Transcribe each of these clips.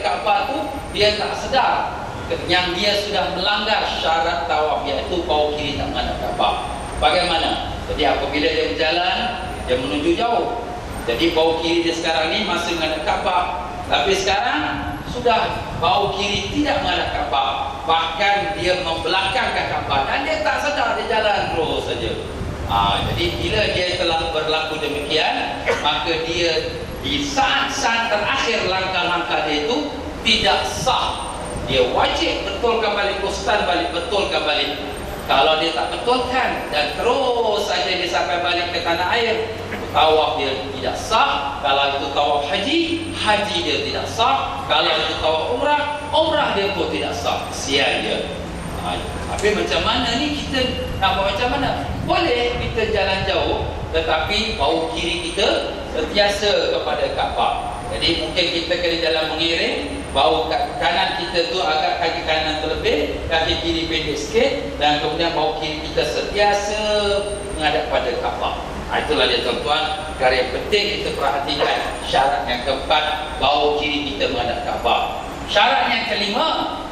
Kaabah tu dia tak sedar yang dia sudah melanggar syarat tawaf, iaitu bahu kiri tak menghadap Kaabah. Bagaimana? Jadi apabila dia berjalan, dia menuju jauh, jadi bahu kiri dia sekarang ni masih menghadap Kaabah, tapi sekarang sudah bahu kiri tidak menghadap Kaabah, bahkan dia membelakangkan Kaabah dan dia tak sedar, dia jalan terus saja. Jadi bila dia telah berlaku demikian, maka dia di saat-saat terakhir langkah-langkah dia itu tidak sah. Dia wajib betulkan balik, ustaz balik, betulkan balik. Kalau dia tak betulkan dan terus saja dia sampai balik ke tanah air, tawaf dia tidak sah. Kalau itu tawaf haji, haji dia tidak sah. Kalau itu tawaf umrah, umrah dia pun tidak sah. Sial dia. Tapi macam mana ni kita nak buat macam mana? Boleh kita jalan jauh, tetapi bahu kiri kita sentiasa kepada Kaabah. Jadi mungkin kita kena jalan mengiring, bahu kanan kita tu agak kaki kanan terlebih, kaki kiri pendek sikit, dan kemudian bahu kiri kita sentiasa menghadap pada Kaabah. Itulah dia tuan-tuan, perkara yang penting kita perhatikan. Syarat yang keempat, bahu kiri kita menghadap Kaabah. Syarat yang kelima,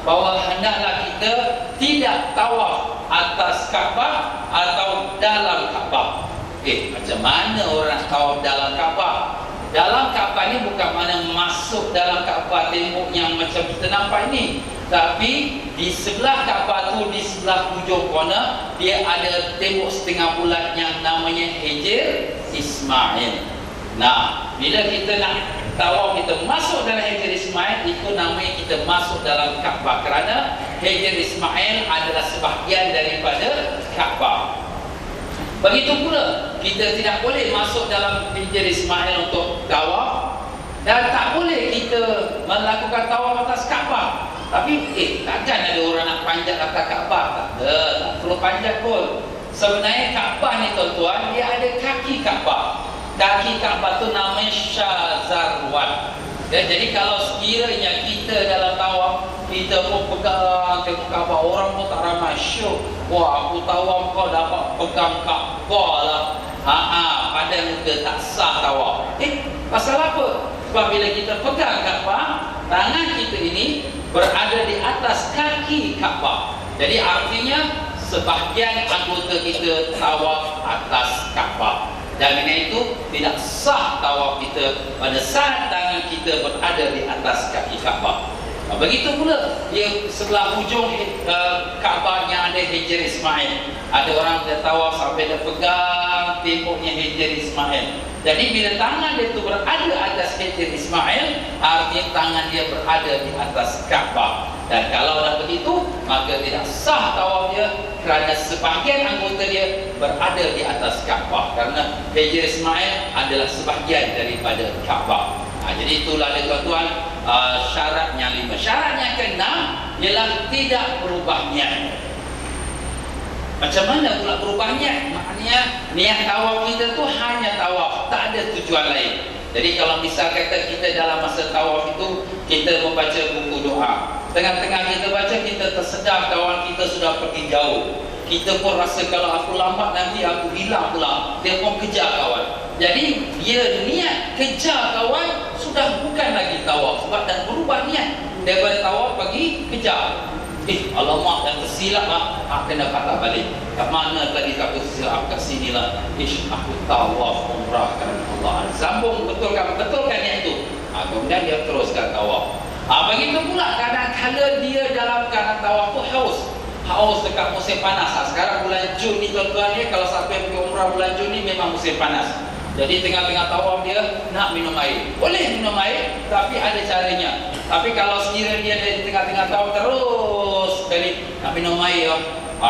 bahawa hendaklah kita tidak tawaf atas Kaabah atau dalam Kaabah. Macam mana orang tawaf dalam Kaabah? Dalam Kaabah ni bukan mana masuk dalam Kaabah tembok yang macam kita nampak ini, tapi di sebelah Kaabah tu, di sebelah hujung corner, dia ada tembok setengah bulat yang namanya Hijr Ismail. Nah, bila kita nak tawaf, kita masuk dalam Hijr Ismail, itu namanya kita masuk dalam Kaabah, kerana Hijr Ismail adalah sebahagian daripada Kaabah. Begitu pula, kita tidak boleh masuk dalam Hijr Ismail untuk tawaf, dan tak boleh kita melakukan tawaf atas Kaabah. Tapi takkan ada orang nak panjat atas Kaabah? Tak ada, tak perlu panjat pun. Sebenarnya Kaabah ni tuan-tuan, dia ada kaki Kaabah. Kaki Kaabah tu namanya Syazarwan. Jadi kalau sekiranya kita dalam tawaf, kita pun pegang tengok Kaabah, orang pun tak ramai, syuk, wah aku tawaf kau dapat pegang Kaabah lah. Pada muka tak sah tawaf. Pasal apa? Sebab bila kita pegang Kaabah, tangan kita ini berada di atas kaki Kaabah. Jadi artinya sebahagian anggota kita tawaf atas Kaabah. Dan dengan itu tidak sah tawaf kita pada saat tangan kita berada di atas kaki Kaabah. Begitu pula dia sebelah hujung Kaabah yang ada Hijr Ismail. Ada orang dia tawaf sampai dia pegang temboknya Hijr Ismail. Jadi bila tangan dia itu berada atas Hijr Ismail, artinya tangan dia berada di atas Kaabah. Dan kalau dah begitu, maka tidak sah tawaf dia, kerana sebahagian anggota dia berada di atas Kaabah, kerana Hijr Ismail adalah sebahagian daripada Kaabah. Jadi itulah dia tuan-tuan, syarat yang 5. Syarat yang ke-6 ialah tidak berubah niat. Macam mana pula berubah niat? Maknanya niat tawaf kita tu hanya tawaf, tak ada tujuan lain. Jadi kalau misal kata kita dalam masa tawaf itu kita membaca buku doa, tengah-tengah kita baca, kita tersedar kawan kita sudah pergi jauh. Kita pun rasa kalau aku lambat nanti aku hilang pula. Dia pun kejar kawan. Jadi dia niat kejar kawan, sudah bukan lagi tawaf, sebab dah berubah niat daripada tawaf pergi kejar. Alamak, dah tersilap lah. Kena patah balik. Kat mana tadi aku tersilap? Kat sini lah. Aku tawaf umrah kerana Allah. Sambung, betulkan niat itu. Kemudian dia teruskan tawaf. Begitu pula kadang-kadang dia dalam keadaan tawaf tu haus dekat musim panas. Sekarang bulan Jun ni tuan-tuan ya, kalau sampai pergi umrah bulan Jun ni memang musim panas. Jadi tengah-tengah tawaf dia nak minum air. Boleh minum air, tapi ada caranya. Tapi kalau sekiranya dia di tengah-tengah tawaf terus sekali nak minum air,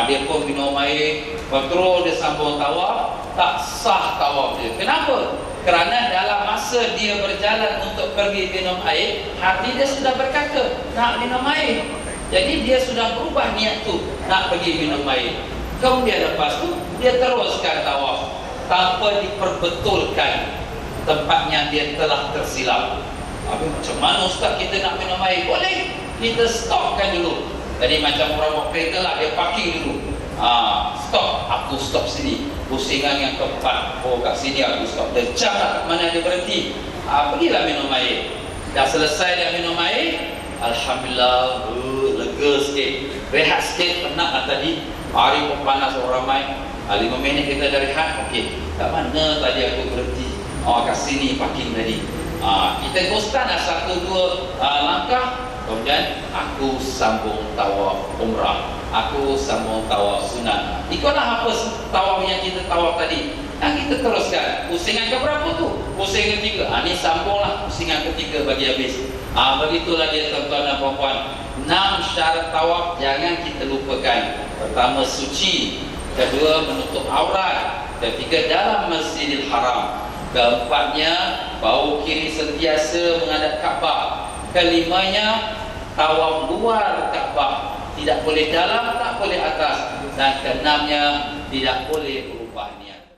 dia pun minum air, terus dia sambung tawaf, tak sah tawaf dia. Kenapa? Kerana dalam masa dia berjalan untuk pergi minum air, hati dia sudah berkata nak minum air. Jadi dia sudah berubah niat tu nak pergi minum air. Kemudian lepas tu dia teruskan tawaf tanpa diperbetulkan tempatnya dia telah tersilap. Macam mana ustaz kita nak minum air? Boleh, kita stopkan dulu. Jadi macam orang bawa kereta lah, dia parking dulu. Stop, aku stop sini. Pusingan yang keempat, kat sini aku stop. Dia jam lah kat mana dia berhenti. Pergilah minum air. Dah selesai dah minum air, alhamdulillah, lega sikit. Rehat sikit, penat lah tadi. Hari pun panas orang ramai. 5 minit kita dah rehat. Okey, kat mana tadi aku berhenti? Kat sini parking tadi. Kita teruskan dah 1-2 langkah. Kemudian aku sambung tawaf umrah, aku sambung tawaf sunat. Ikutlah apa tawaf yang kita tawaf tadi. Kita teruskan. Pusingan ke berapa tu? Pusing ketiga. Ni sambunglah pusingan ketiga bagi habis. Begitulah dia tuan-tuan dan puan-puan. 6 syarat tawaf jangan kita lupakan. Pertama, suci. Kedua, menutup aurat. Ketiga, dalam Masjidil Haram. Keempatnya, bau kiri sentiasa menghadap Kaabah. Kelimanya, tawaf luar Kaabah, tidak boleh dalam, tak boleh atas. Dan keenamnya, tidak boleh